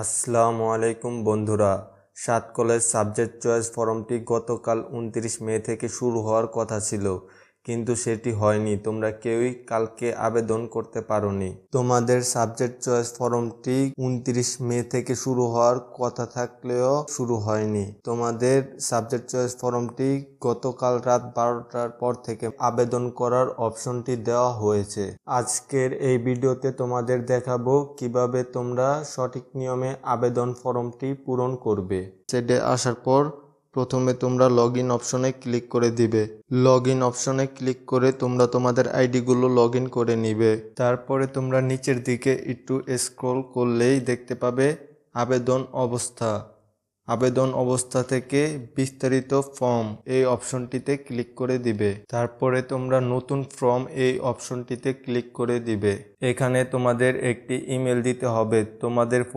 আসসালামু আলাইকুম বন্ধুরা। ৭ কলেজ সাবজেক্ট চয়েস ফর্মটি গতকাল ২৯ মে থেকে শুরু হওয়ার কথা ছিল, কিন্তু সেটি হয়নি। তোমরা কেউই কালকে আবেদন করতে পারোনি। তোমাদের সাবজেক্ট চয়েস ফর্মটি ২৯ মে থেকে শুরু হওয়ার কথা থাকলেও শুরু হয়নি। তোমাদের সাবজেক্ট চয়েস ফর্মটি গতকাল রাত ১২টার পর থেকে আবেদন করার অপশনটি দেওয়া হয়েছে। আজকের এই ভিডিওতে তোমাদের দেখাবো কিভাবে তোমরা সঠিক নিয়মে আবেদন ফর্মটি পূরণ করবে। সেটে আসার পর প্রথমে তোমরা লগ ইন অপশনে ক্লিক করে দিবে। লগ ইন অপশনে ক্লিক করে তোমরা তোমাদের আইডিগুলো লগ ইন করে নিবে। তারপরে তোমরা নিচের দিকে একটু স্ক্রল করলেই দেখতে পাবে আবেদন অবস্থা। আবেদন অবস্থা থেকে বিস্তারিত ফর্ম এই অপশনটিতে ক্লিক করে দিবে। তারপরে তোমরা নতুন ফর্ম এই অপশনটিতে ক্লিক করে দিবে। এখানে তোমাদের একটি ইমেল দিতে হবে। তোমাদের ফোন